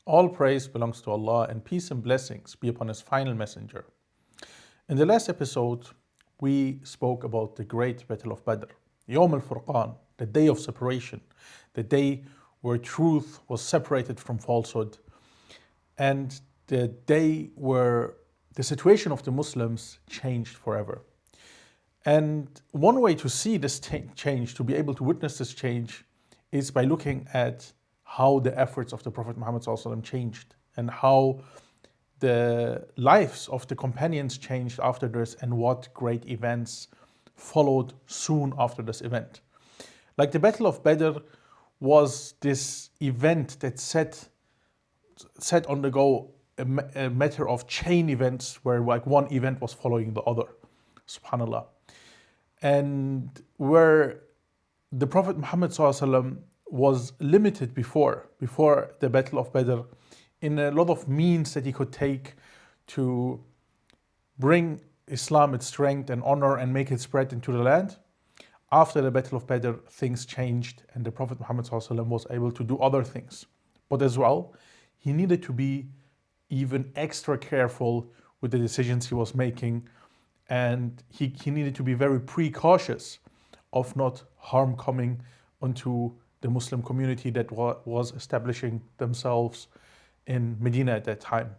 All praise belongs to Allah, and peace and blessings be upon His final messenger. In the last episode, we spoke about the great battle of Badr, Yawm al-Furqan, the day of separation, the day where truth was separated from falsehood, and the day where the situation of the Muslims changed forever. And one way to see this change, to be able to witness this change, is by looking at how the efforts of the Prophet Muhammad ﷺ changed and how the lives of the companions changed after this and what great events followed soon after this event. Like the Battle of Badr was this event that set on the go a matter of chain events where like one event was following the other, subhanallah. And where the Prophet Muhammad ﷺ was limited before the Battle of Badr in a lot of means that he could take to bring Islam its strength and honor and make it spread into the land. After the Battle of Badr, things changed and the Prophet Muhammad ﷺ was able to do other things. But as well, he needed to be even extra careful with the decisions he was making, and he needed to be very precautious of not harm coming onto the Muslim community that was establishing themselves in Medina at that time.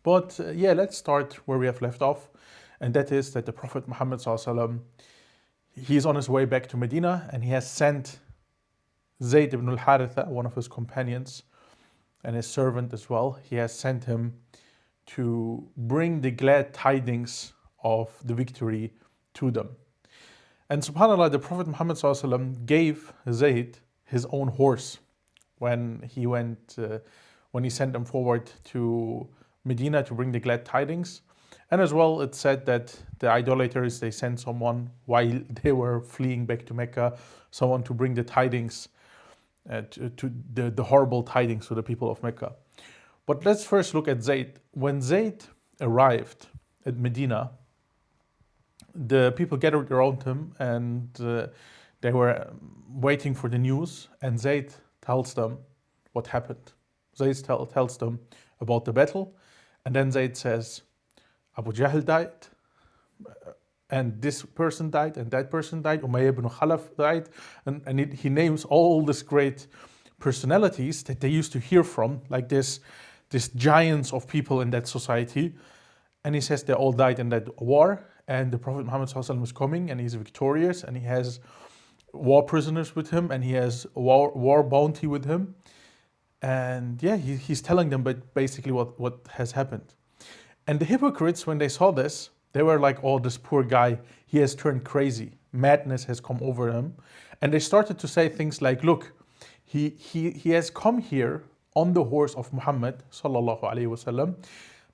But let's start where we have left off, and that is that the Prophet Muhammad ﷺ, he's on his way back to Medina, and he has sent Zayd ibn al-Haritha, one of his companions, and his servant as well. He has sent him to bring the glad tidings of the victory to them. And subhanAllah, the Prophet Muhammad ﷺ gave Zayd his own horse when he sent him forward to Medina to bring the glad tidings. And as well, it said that the idolaters, they sent someone while they were fleeing back to Mecca, someone to bring the tidings, to the horrible tidings to the people of Mecca. But let's first look at Zayd. When Zayd arrived at Medina, the people gathered around him and they were waiting for the news, and Zayd tells them what happened. Zayd tells them about the battle, and then Zayd says, Abu Jahl died, and this person died, and that person died, Umayyah ibn Khalaf died, and he names all these great personalities that they used to hear from, like this giants of people in that society, and he says they all died in that war. And the Prophet Muhammad ﷺ is coming and he's victorious and he has war prisoners with him and he has war bounty with him. And he's telling them basically what has happened. And the hypocrites, when they saw this, they were like, oh, this poor guy, he has turned crazy. Madness has come over him. And they started to say things like, look, he has come here on the horse of Muhammad sallallahu alaihi wasallam.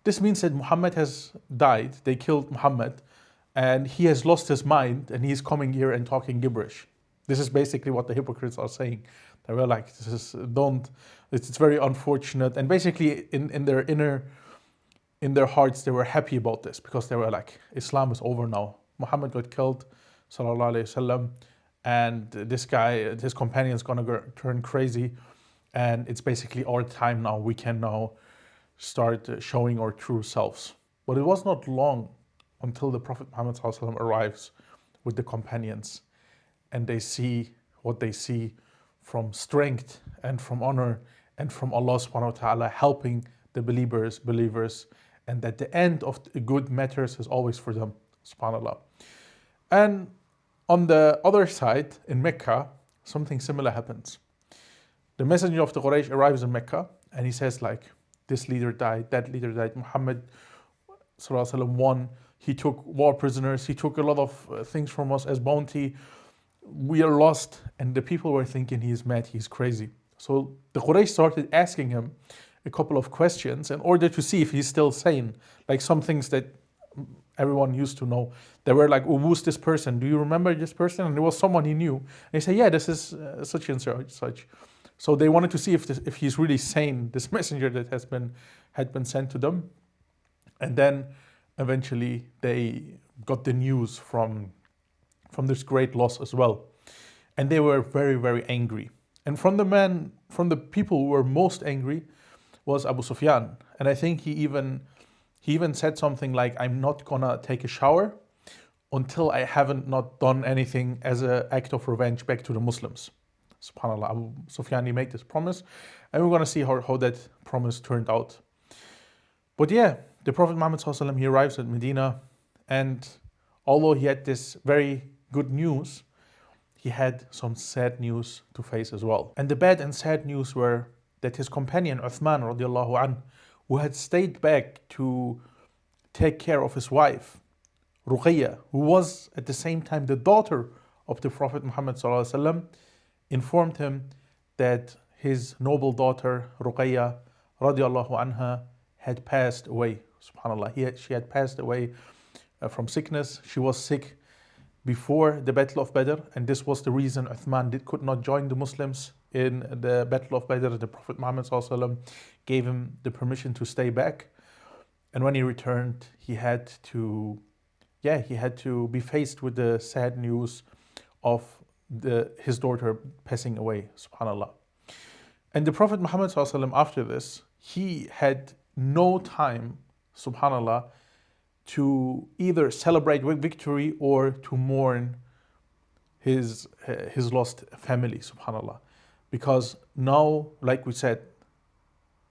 This means that Muhammad has died. They killed Muhammad. And he has lost his mind and he's coming here and talking gibberish. This is basically what the hypocrites are saying. They were like, it's very unfortunate. And basically in their hearts, they were happy about this because they were like, Islam is over now. Muhammad got killed, sallallahu alaihi wasallam, and this guy, his companion is gonna turn crazy. And it's basically our time now. We can now start showing our true selves. But it was not long until the Prophet Muhammad ﷺ arrives with the companions and they see what they see from strength and from honor and from Allah subhanahu wa ta'ala helping the believers, and that the end of the good matters is always for them, subhanAllah. And on the other side, in Mecca, something similar happens. The messenger of the Quraysh arrives in Mecca and he says like, this leader died, that leader died, Muhammad ﷺ won. He took war prisoners. He took a lot of things from us as bounty. We are lost. And the people were thinking he's mad, he's crazy. So the Quraysh started asking him a couple of questions in order to see if he's still sane. Like some things that everyone used to know. They were like, oh, who's this person? Do you remember this person? And there was someone he knew. And he said, yeah, this is such and such. So they wanted to see if he's really sane, this messenger that had been sent to them. And then eventually they got the news from this great loss as well. And they were very, very angry. And from the people who were most angry, was Abu Sufyan. And I think he even said something like, I'm not gonna take a shower until I haven't not done anything as an act of revenge back to the Muslims. SubhanAllah, Abu Sufyan, he made this promise, and we're gonna see how that promise turned out. But yeah, the Prophet Muhammad ﷺ, he arrives at Medina, and although he had this very good news, he had some sad news to face as well. And the bad and sad news were that his companion Uthman radiallahu anh, who had stayed back to take care of his wife, Ruqayya, who was at the same time the daughter of the Prophet Muhammad ﷺ, informed him that his noble daughter Ruqayya radiallahu anha had passed away. SubhanAllah, she had passed away from sickness. She was sick before the Battle of Badr, and this was the reason Uthman could not join the Muslims in the Battle of Badr. The Prophet Muhammad ﷺ gave him the permission to stay back, and when he returned, he had to be faced with the sad news of his daughter passing away. SubhanAllah. And the Prophet Muhammad ﷺ, after this, he had no time, SubhanAllah, to either celebrate victory or to mourn his lost family, SubhanAllah. Because now, like we said,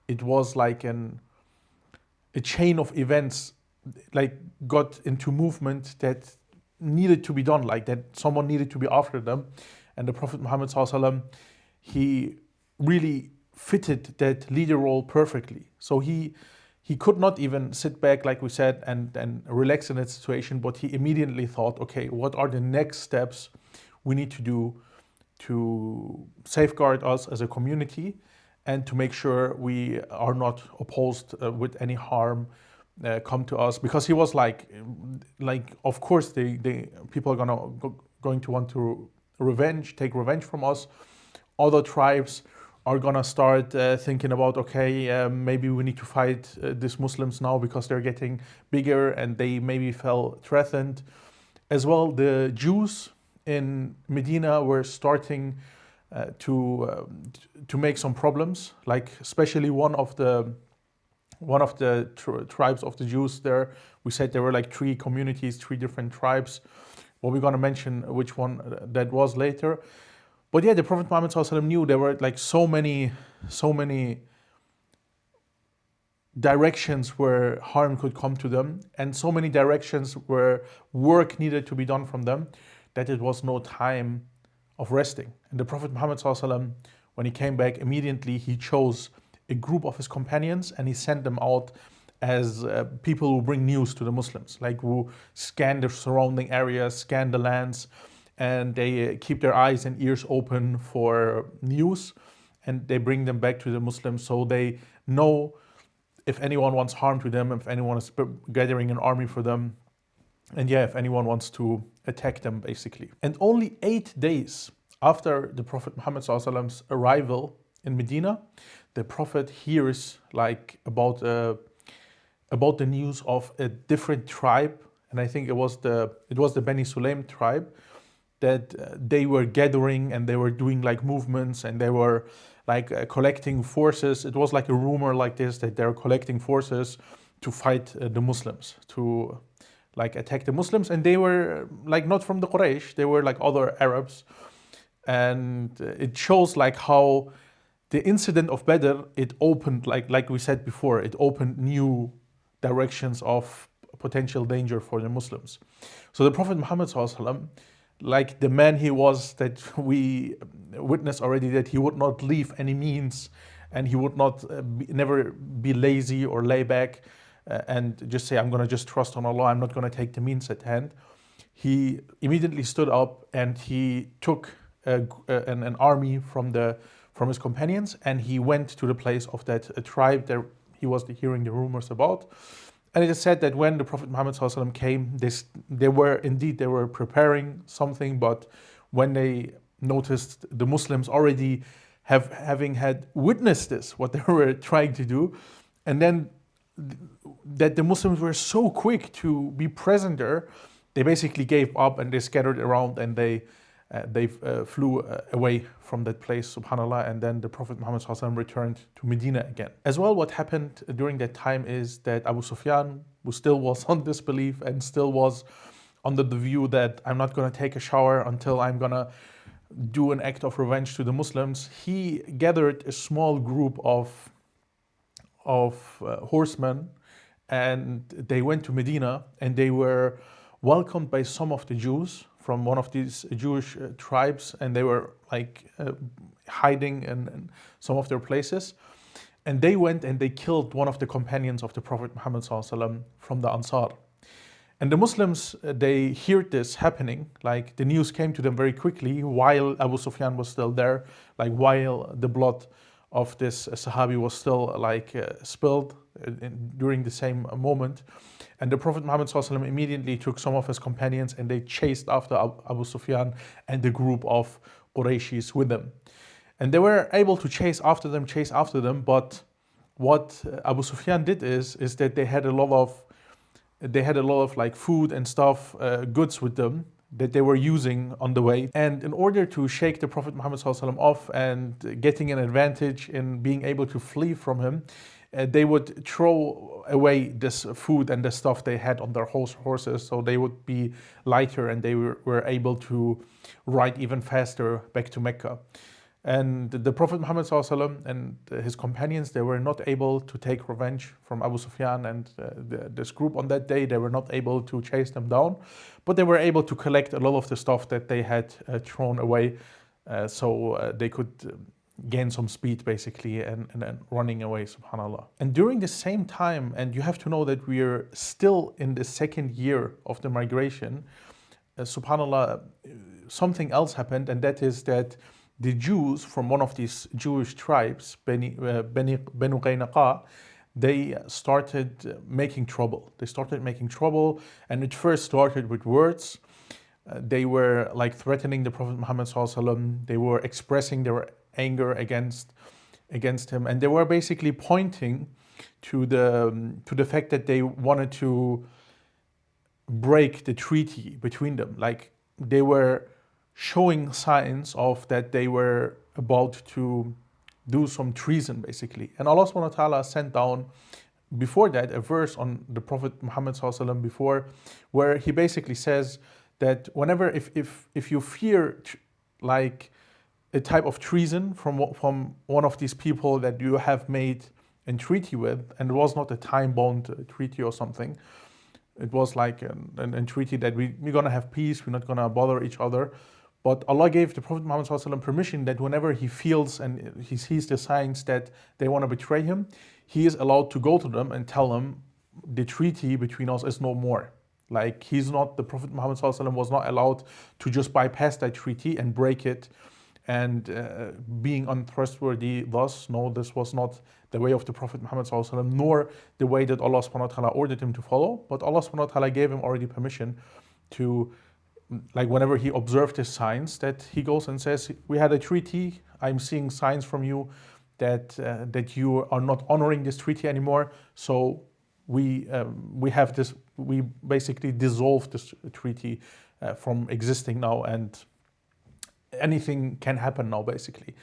it was like a chain of events like got into movement that needed to be done, like that someone needed to be after them. And the Prophet Muhammad ﷺ, he really fitted that leader role perfectly. So he could not even sit back, like we said, and relax in that situation, but he immediately thought, okay, what are the next steps we need to do to safeguard us as a community and to make sure we are not opposed with any harm come to us? Because he was like of course the people are going to want to take revenge from us. Other tribes are gonna start thinking about, okay, maybe we need to fight these Muslims now because they're getting bigger and they maybe felt threatened. As well, the Jews in Medina were starting to make some problems, like especially one of the tribes of the Jews there. We said there were like 3 communities, 3 different tribes. Well, we're gonna mention which one that was later. But yeah, the Prophet Muhammad ﷺ knew there were like so many directions where harm could come to them, and so many directions where work needed to be done from them, that it was no time of resting. And the Prophet Muhammad ﷺ, when he came back, immediately he chose a group of his companions and he sent them out as people who bring news to the Muslims, like who scan the surrounding areas, scan the lands, and they keep their eyes and ears open for news, and they bring them back to the Muslims so they know if anyone wants harm to them, if anyone is gathering an army for them, and yeah, if anyone wants to attack them, basically. And only 8 days after the Prophet Muhammad ﷺ's arrival in Medina, the Prophet hears like about the news of a different tribe, and I think it was the Bani Sulaim tribe, that they were gathering and they were doing like movements and they were like collecting forces. It was like a rumor like this, that they're collecting forces to fight the Muslims, to like attack the Muslims. And they were like not from the Quraysh, they were like other Arabs. And it shows like how the incident of Badr, it opened, like we said before, it opened new directions of potential danger for the Muslims. So the Prophet Muhammad ﷺ, like the man he was, that we witnessed already, that he would not leave any means and he would not never be lazy or lay back and just say, I'm going to just trust on Allah, I'm not going to take the means at hand. He immediately stood up and he took an army from his companions, and he went to the place of that tribe that he was hearing the rumors about. And it is said that when the Prophet Muhammad ﷺ came, they were preparing something, but when they noticed the Muslims already having had witnessed this, what they were trying to do, and then that the Muslims were so quick to be present there, they basically gave up and they scattered around and they they flew away from that place, subhanAllah, and then the Prophet Muhammad ﷺ returned to Medina again. As well, what happened during that time is that Abu Sufyan, who still was on disbelief and still was under the view that I'm not going to take a shower until I'm going to do an act of revenge to the Muslims, he gathered a small group of horsemen, and they went to Medina, and they were welcomed by some of the Jews from one of these Jewish tribes, and they were like hiding in some of their places. And they went and they killed one of the companions of the Prophet Muhammad ﷺ from the Ansar. And the Muslims, they heard this happening, like the news came to them very quickly while Abu Sufyan was still there, like while the blood of this Sahabi was still spilled during the same moment. And the Prophet Muhammad ﷺ immediately took some of his companions and they chased after Abu Sufyan and the group of Qurayshis with them. And they were able to chase after them, but what Abu Sufyan did is that they had a lot of like food and stuff, goods with them that they were using on the way. And in order to shake the Prophet Muhammad ﷺ off and getting an advantage in being able to flee from him, they would throw away this food and the stuff they had on their horses, so they would be lighter and they were able to ride even faster back to Mecca. And the Prophet Muhammad ﷺ and his companions, they were not able to take revenge from Abu Sufyan and this group on that day. They were not able to chase them down, but they were able to collect a lot of the stuff that they had thrown away, so they could gain some speed basically and running away, subhanAllah. And during the same time, and you have to know that we are still in the second year of the migration, subhanAllah, something else happened, and that is that the Jews from one of these Jewish tribes, Banu Qaynaqa, they started making trouble. And it first started with words. They were like threatening the Prophet Muhammad ﷺ. They were expressing their anger against him, and they were basically pointing to the fact that they wanted to break the treaty between them. Like they were showing signs of that they were about to do some treason basically. And Allah subhanahu wa ta'ala sent down before that a verse on the Prophet Muhammad ﷺ before, where he basically says that whenever if you fear like a type of treason from one of these people that you have made a treaty with, and it was not a time-bound treaty or something, it was like a treaty that we're gonna have peace, we're not gonna bother each other. But Allah gave the Prophet Muhammad ﷺ permission that whenever he feels and he sees the signs that they want to betray him, he is allowed to go to them and tell them the treaty between us is no more. Like the Prophet Muhammad ﷺ was not allowed to just bypass that treaty and break it and being untrustworthy thus. No, this was not the way of the Prophet Muhammad ﷺ, nor the way that Allah subhanahu wa ta'ala ordered him to follow. But Allah subhanahu wa ta'ala gave him already permission to, like whenever he observed his signs, that he goes and says, we had a treaty, I'm seeing signs from you that you are not honoring this treaty anymore, so we basically dissolved this treaty from existing now, and anything can happen now basically.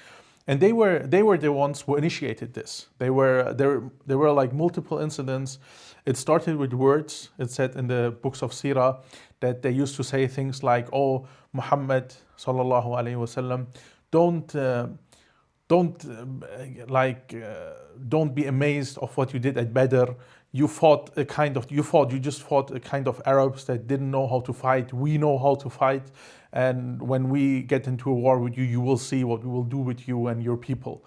And they were the ones who initiated this. There were like multiple incidents. It started with words. It said in the books of Seerah that they used to say things like, "Oh Muhammad sallallahu alaihi wasallam, don't be amazed of what you did at Badr. You just fought a kind of Arabs that didn't know how to fight. We know how to fight. And when we get into a war with you, you will see what we will do with you and your people."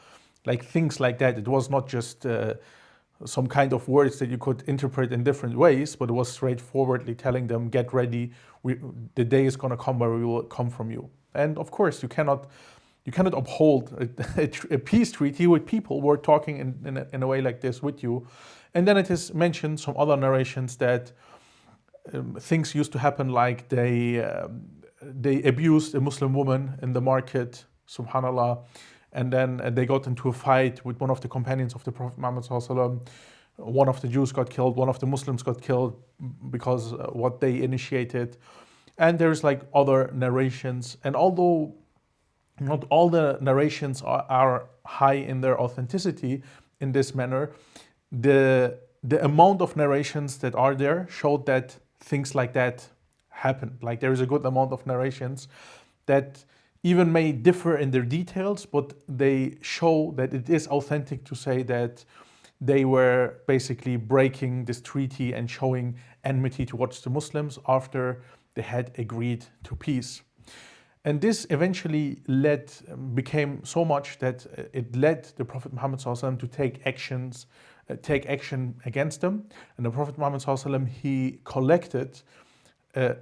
Like things like that. It was not just some kind of words that you could interpret in different ways, but it was straightforwardly telling them, get ready, the day is going to come where we will come from you. And of course, you cannot uphold a peace treaty with people who are talking in a way like this with you. And then it is mentioned, some other narrations, that things used to happen, like they abused a Muslim woman in the market, subhanallah, and then they got into a fight with one of the companions of the Prophet Muhammad ﷺ. One of the Jews got killed, one of the Muslims got killed because what they initiated. And there's like other narrations. And although not all the narrations are high in their authenticity in this manner, the amount of narrations that are there showed that things like that happened. Like there is a good amount of narrations that even may differ in their details, but they show that it is authentic to say that they were basically breaking this treaty and showing enmity towards the Muslims after they had agreed to peace. And this eventually became so much that it led the Prophet Muhammad ﷺ to take action against them. And the Prophet Muhammad ﷺ, he collected an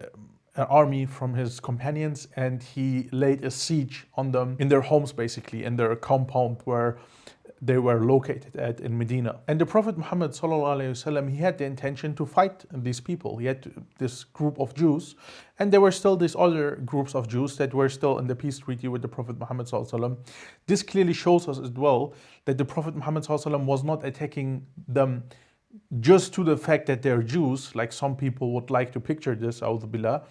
army from his companions and he laid a siege on them in their homes, basically, in their compound where they were located at in Medina. And the Prophet Muhammad ﷺ, he had the intention to fight these people. He had this group of Jews, and there were still these other groups of Jews that were still in the peace treaty with the Prophet Muhammad ﷺ. This clearly shows us as well that the Prophet Muhammad ﷺ was not attacking them just to the fact that they're Jews, like some people would like to picture this, a'udhu billah,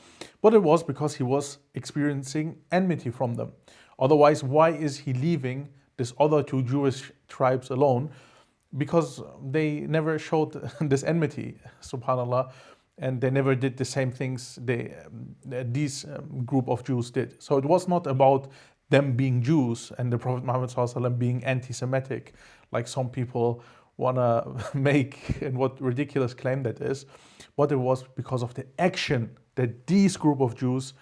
but it was because he was experiencing enmity from them. Otherwise, why is he leaving this other two Jewish tribes alone? Because they never showed this enmity, subhanallah, and they never did the same things these group of Jews did. So it was not about them being Jews and the Prophet Muhammad ﷺ being anti-Semitic, like some people want to make, and what ridiculous claim that is, but it was because of the action that these group of Jews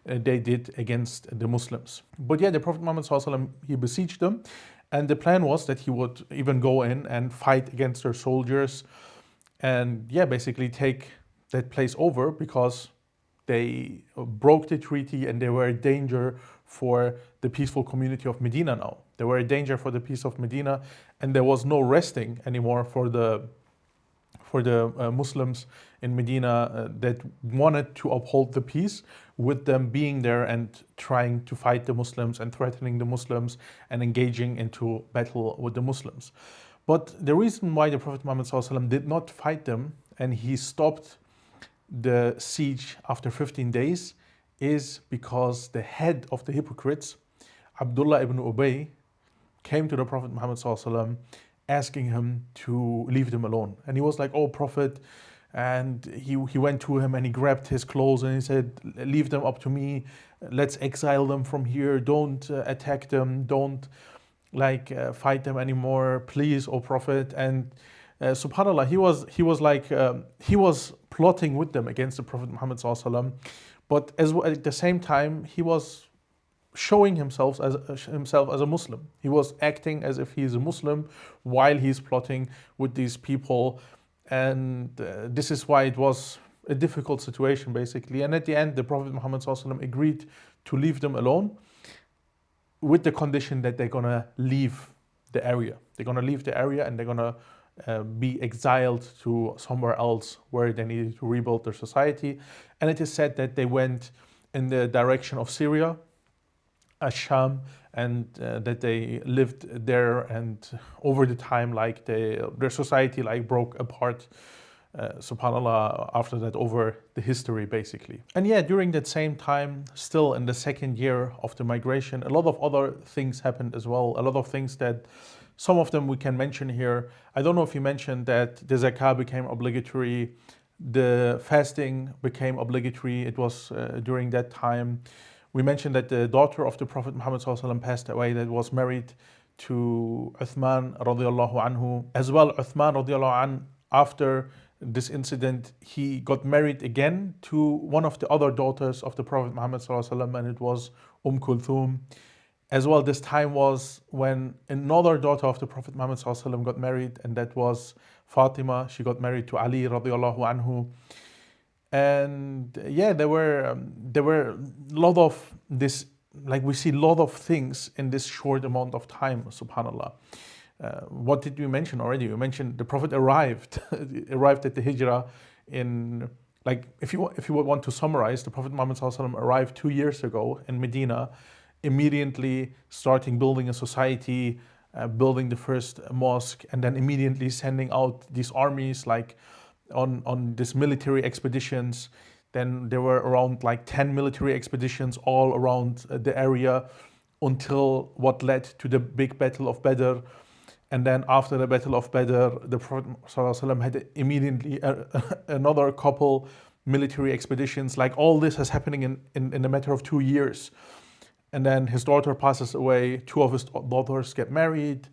they did against the Muslims. But yeah, the Prophet Muhammad ﷺ, he besieged them, and the plan was that he would even go in and fight against their soldiers and yeah, basically take that place over, because they broke the treaty and they were a danger for the peaceful community of Medina now. They were a danger for the peace of Medina, and there was no resting anymore for the Muslims in Medina that wanted to uphold the peace, with them being there and trying to fight the Muslims and threatening the Muslims and engaging into battle with the Muslims. But the reason why the Prophet Muhammad ﷺ did not fight them and he stopped the siege after 15 days is because the head of the hypocrites, Abdullah ibn Ubay, came to the Prophet Muhammad ﷺ asking him to leave them alone. And he was like, "Oh Prophet," and he went to him and he grabbed his clothes and he said, "Leave them up to me, let's exile them from here, don't attack them, don't fight them anymore, please, O Prophet." And subhanallah, he was plotting with them against the Prophet Muhammad ﷺ, but at the same time he was showing himself as a Muslim. He was acting as if he is a Muslim while he's plotting with these people, and this is why it was a difficult situation basically. And at the end, the Prophet Muhammad ﷺ agreed to leave them alone, with the condition that they're gonna leave the area. They're gonna leave the area and they're gonna be exiled to somewhere else where they needed to rebuild their society. And it is said that they went in the direction of Syria, Asham, and that they lived there, and over the time their society broke apart, subhanallah, after that, over the history basically. And yeah, during that same time, still in the second year of the migration, a lot of other things happened as well. A lot of things that some of them we can mention here. I don't know if you mentioned that the zakah became obligatory, the fasting became obligatory. It was during that time. We mentioned that the daughter of the Prophet Muhammad ﷺ passed away, that was married to Uthman radiallahu anhu. As well, Uthman radiallahu anhu, after this incident, he got married again to one of the other daughters of the Prophet Muhammad ﷺ, and it was Kulthum. As well, this time was when another daughter of the Prophet Muhammad ﷺ got married, and that was Fatima. She got married to Ali radiallahu anhu. And yeah, there were a lot of this, we see a lot of things in this short amount of time, subhanallah. What did you mention already? You mentioned the Prophet arrived at the Hijrah in, if you would want to summarize, the Prophet Muhammad ﷺ arrived 2 years ago in Medina, immediately starting building a society, building the first mosque, and then immediately sending out these armies on these military expeditions Then there were around like 10 military expeditions all around the area until what led to the big battle of Badr. And then after the battle of Badr, the Prophet ﷺ had immediately another couple military expeditions. Like all this is happening in a matter of 2 years. And then his daughter passes away, 2 of his daughters get married,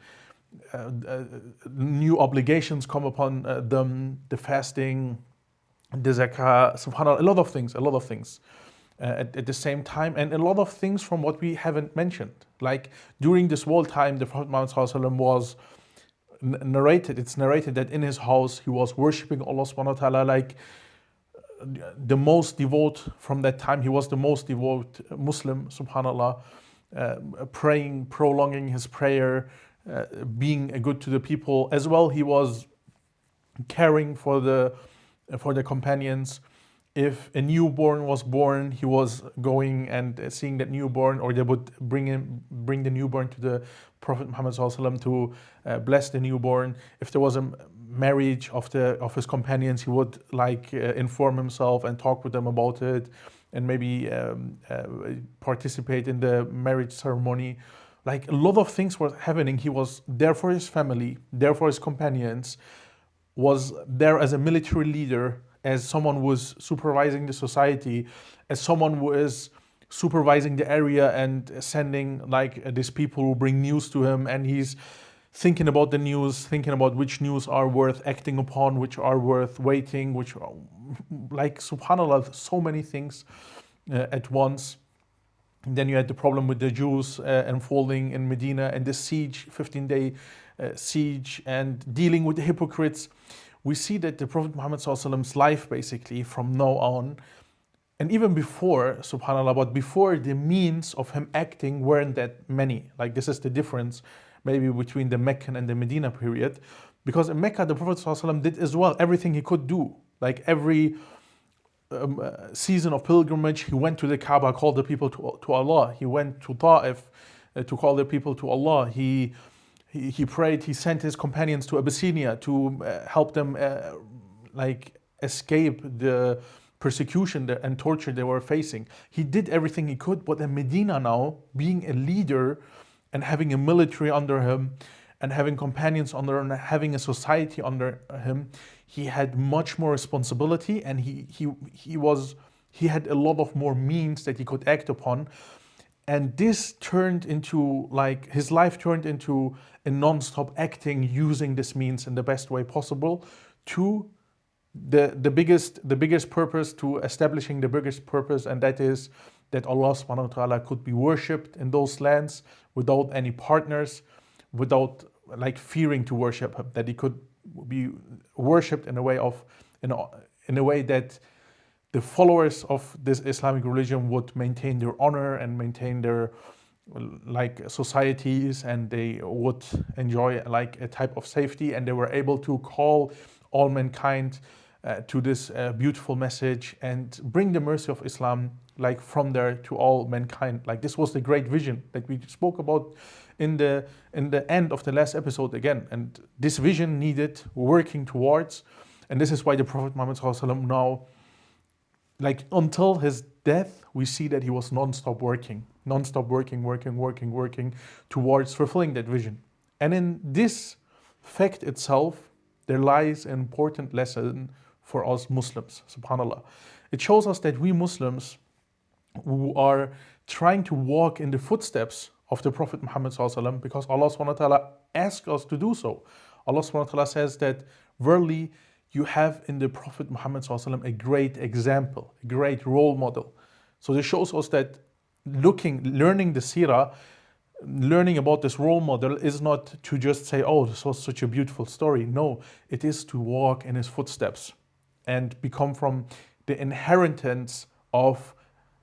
new obligations come upon them, the fasting, the zakah, subhanAllah, a lot of things at the same time, and a lot of things from what we haven't mentioned. Like during this whole time, the Prophet Muhammad ﷺ was it's narrated that in his house he was worshipping Allah subhanahu wa ta'ala like the most devout from that time. He was the most devout Muslim, subhanAllah, praying, prolonging his prayer, being good to the people. As well, he was caring for the companions. If a newborn was born, he was going and seeing that newborn, or they would bring the newborn to the Prophet Muhammad ﷺ to bless the newborn. If there was a marriage of his companions, he would inform himself and talk with them about it, and maybe participate in the marriage ceremony. Like a lot of things were happening. He was there for his family, there for his companions, was there as a military leader, as someone who was supervising the society, as someone who is supervising the area and sending these people who bring news to him, and he's thinking about the news, thinking about which news are worth acting upon, which are worth waiting, which are, subhanAllah, so many things at once. And then you had the problem with the Jews unfolding in Medina, and the siege, 15-day siege, and dealing with the hypocrites. We see that the Prophet Muhammad ﷺ's life, basically from now on, and even before, subhanAllah, but before, the means of him acting weren't that many. Like this is the difference maybe between the Meccan and the Medina period. Because in Mecca, the Prophet ﷺ did as well everything he could do. Like every season of pilgrimage, he went to the Kaaba, called the people to Allah. He went to Ta'if to call the people to Allah. He prayed, he sent his companions to Abyssinia to help them escape the persecution and torture they were facing. He did everything he could, but in Medina now, being a leader and having a military under him and having companions under him, and having a society under him, he had much more responsibility, and he had a lot of more means that he could act upon. And this turned into, his life turned into a non-stop acting, using this means in the best way possible to the biggest purpose, to establishing the biggest purpose, and that is that Allah subhanahu wa ta'ala could be worshipped in those lands without any partners, without fearing to worship him, that he could be worshipped in a way that the followers of this Islamic religion would maintain their honor and maintain their societies, and they would enjoy a type of safety, and they were able to call all mankind to this beautiful message and bring the mercy of Islam from there to all mankind. This was the great vision that we spoke about in the end of the last episode again, and this vision needed working towards. And this is why the Prophet Muhammad ﷺ now, until his death, we see that he was non-stop working towards fulfilling that vision. And in this fact itself, there lies an important lesson for us Muslims, subhanAllah. It shows us that we Muslims who are trying to walk in the footsteps of the Prophet Muhammad ﷺ, because Allah subhanahu wa ta'ala asks us to do so. Allah subhanahu wa ta'ala says that, verily, you have in the Prophet Muhammad ﷺ a great example, a great role model. So this shows us that learning the Seerah, learning about this role model is not to just say, oh, this was such a beautiful story. No, it is to walk in his footsteps and become from the inheritance of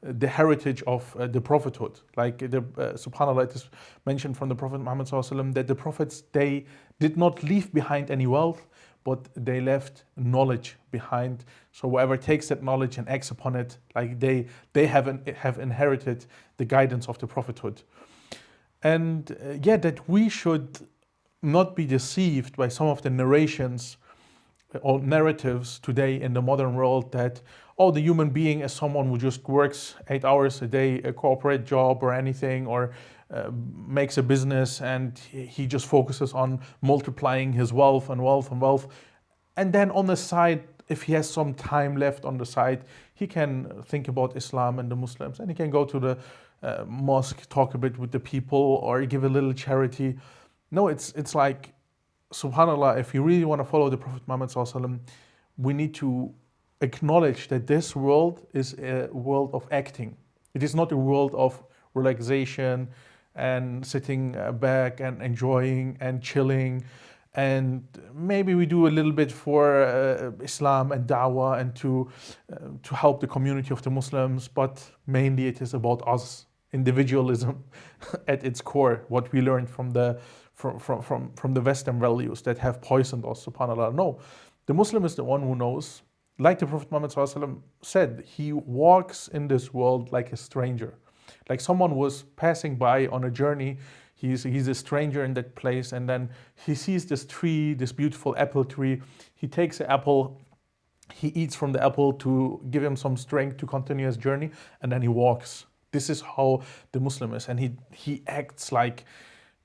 the heritage of the prophethood. SubhanAllah, it is mentioned from the Prophet Muhammad ﷺ that the prophets, they did not leave behind any wealth, but they left knowledge behind. So whoever takes that knowledge and acts upon it, they have inherited the guidance of the prophethood. And that we should not be deceived by some of the narrations or narratives today in the modern world that, oh, the human being is someone who just works 8 hours a day, a corporate job or anything, or makes a business, and he just focuses on multiplying his wealth and wealth and wealth. And then on the side, if he has some time left on the side, he can think about Islam and the Muslims, and he can go to the mosque, talk a bit with the people, or give a little charity. No, it's like, subhanallah, if you really want to follow the Prophet Muhammad sallallahu alaihi wasallam, we need to acknowledge that this world is a world of acting. It is not a world of relaxation and sitting back and enjoying and chilling. And maybe we do a little bit for Islam and da'wah and to help the community of the Muslims, but mainly it is about us, individualism at its core, what we learned from the Western values that have poisoned us, subhanAllah. No, the Muslim is the one who knows. Like the Prophet Muhammad ﷺ said, he walks in this world like a stranger. Like someone was passing by on a journey, he's a stranger in that place, and then he sees this tree, this beautiful apple tree. He takes an apple, he eats from the apple to give him some strength to continue his journey, and then he walks. This is how the Muslim is, and he acts like,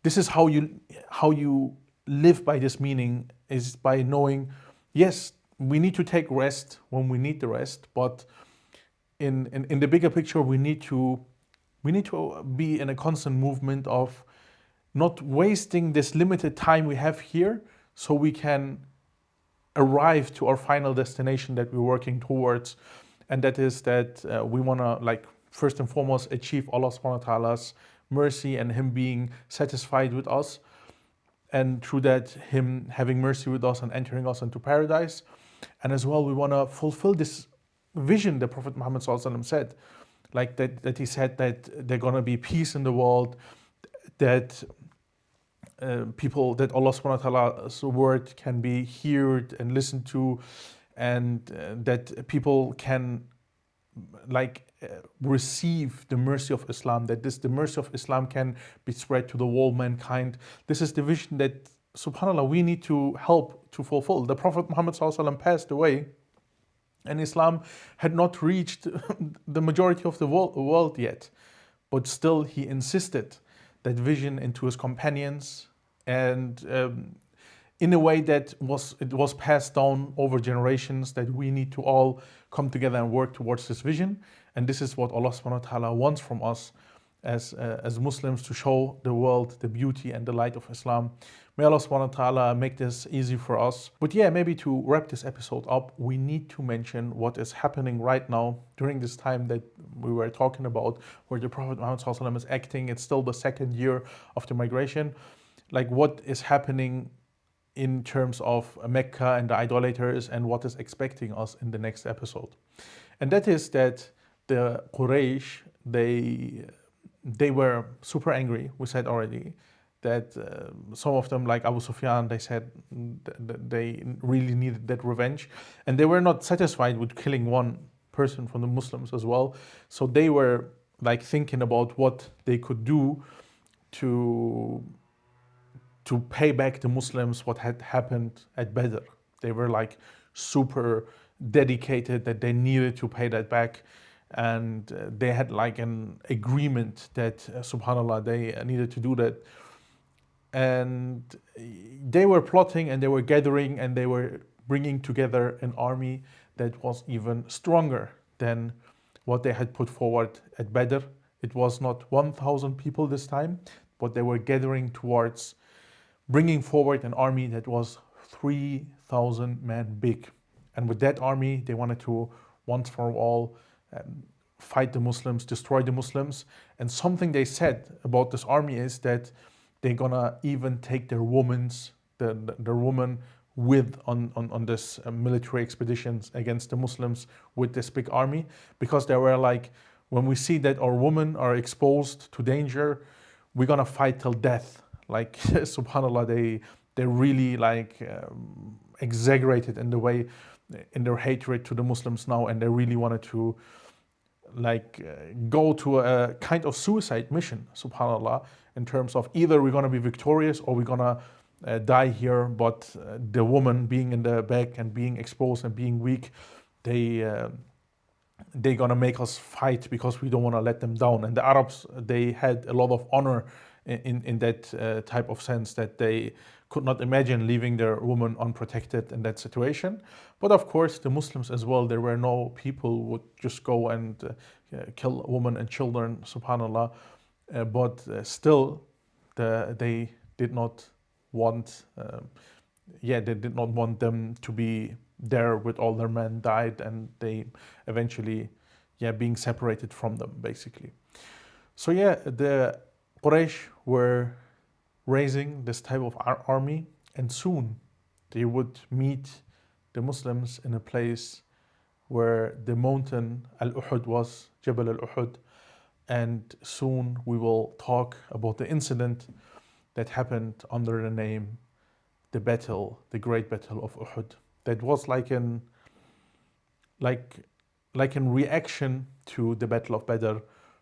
this is how you live by this meaning, is by knowing, yes, we need to take rest when we need the rest, but in the bigger picture, we need to be in a constant movement of not wasting this limited time we have here, so we can arrive to our final destination that we're working towards. And that is that we want to, like, first and foremost, achieve Allah subhanahu wa ta'ala's mercy and Him being satisfied with us. And through that, Him having mercy with us and entering us into paradise. And as well, we want to fulfill this vision that Prophet Muhammad ﷺ said. Like that he said that there's going to be peace in the world, that that Allah subhanahu wa ta'ala's word can be heard and listened to, and that people can receive the mercy of Islam, that the mercy of Islam can be spread to the whole mankind. This is the vision that, subhanAllah, we need to help to fulfill. The Prophet Muhammad ﷺ passed away, and Islam had not reached the majority of the world yet. But still, he insisted that vision into his companions, and in a way that it was passed down over generations, that we need to all come together and work towards this vision. And this is what Allah subhanahu wa ta'ala wants from us as Muslims, to show the world the beauty and the light of Islam. May Allah subhanahu wa ta'ala make this easy for us. But yeah, maybe to wrap this episode up, we need to mention what is happening right now during this time that we were talking about, where the Prophet Muhammad ﷺ is acting. It's still the second year of the migration. Like, what is happening in terms of Mecca and the idolaters, and what is expecting us in the next episode. And that is that the Quraysh, they were super angry. We said already that some of them, like Abu Sufyan, they said that they really needed that revenge, and they were not satisfied with killing one person from the Muslims as well. So they were like thinking about what they could do to pay back the Muslims what had happened at Badr. They were like super dedicated that they needed to pay that back. And they had like an agreement that, subhanAllah, they needed to do that. And they were plotting, and they were gathering, and they were bringing together an army that was even stronger than what they had put forward at Badr. It was not 1,000 people this time, but they were gathering towards bringing forward an army that was 3,000 men big. And with that army, they wanted to, once for all, fight the Muslims, destroy the Muslims. And something they said about this army is that they're gonna even take their women with on this military expeditions against the Muslims with this big army, because they were like, when we see that our women are exposed to danger, we're gonna fight till death. Like, subhanAllah, they really exaggerated in the way, in their hatred to the Muslims now, and they really wanted to go to a kind of suicide mission, subhanAllah, in terms of either we're going to be victorious or we're going to die here. But the woman being in the back and being exposed and being weak, they they're gonna make us fight because we don't want to let them down. And the Arabs, they had a lot of honor in that type of sense, that they could not imagine leaving their woman unprotected in that situation. But of course, the Muslims as well, there were no people who would just go and kill women and children, subhanallah. But still, they did not want, they did not want them to be there with all their men died, and they eventually, being separated from them, basically. So the Quraysh were raising this type of army, and soon they would meet the Muslims in a place where the mountain Al-Uhud was, Jabal Al-Uhud. And soon we will talk about the incident that happened under the name the battle, the great battle of Uhud. That was like in reaction to the battle of Badr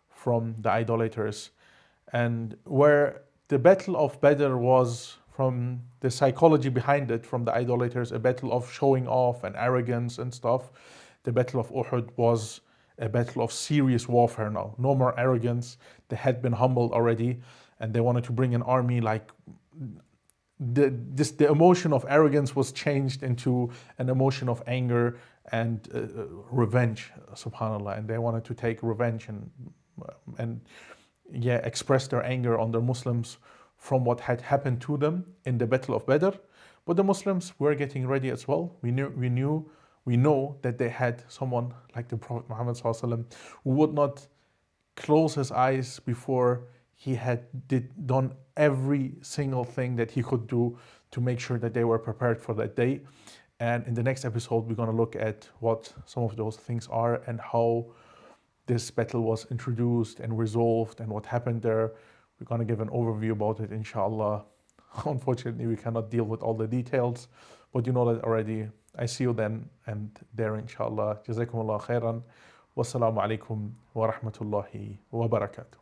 from the idolaters, and where the battle of Badr was, from the psychology behind it, from the idolaters, a battle of showing off and arrogance and stuff. The battle of Uhud was a battle of serious warfare now. No more arrogance. They had been humbled already, and they wanted to bring an army like the emotion of arrogance was changed into an emotion of anger and revenge, subhanallah. And they wanted to take revenge and express their anger on the Muslims from what had happened to them in the Battle of Badr. But the Muslims were getting ready as well. We know that they had someone like the Prophet Muhammad ﷺ, who would not close his eyes before he had done every single thing that he could do to make sure that they were prepared for that day. And in the next episode, we're going to look at what some of those things are and how this battle was introduced and resolved and what happened there. We're going to give an overview about it, inshallah. Unfortunately, we cannot deal with all the details, but you know that already. I see you then and there, inshallah. Jazakumullah khairan. Wassalamu alaikum wa rahmatullahi wa barakatuh.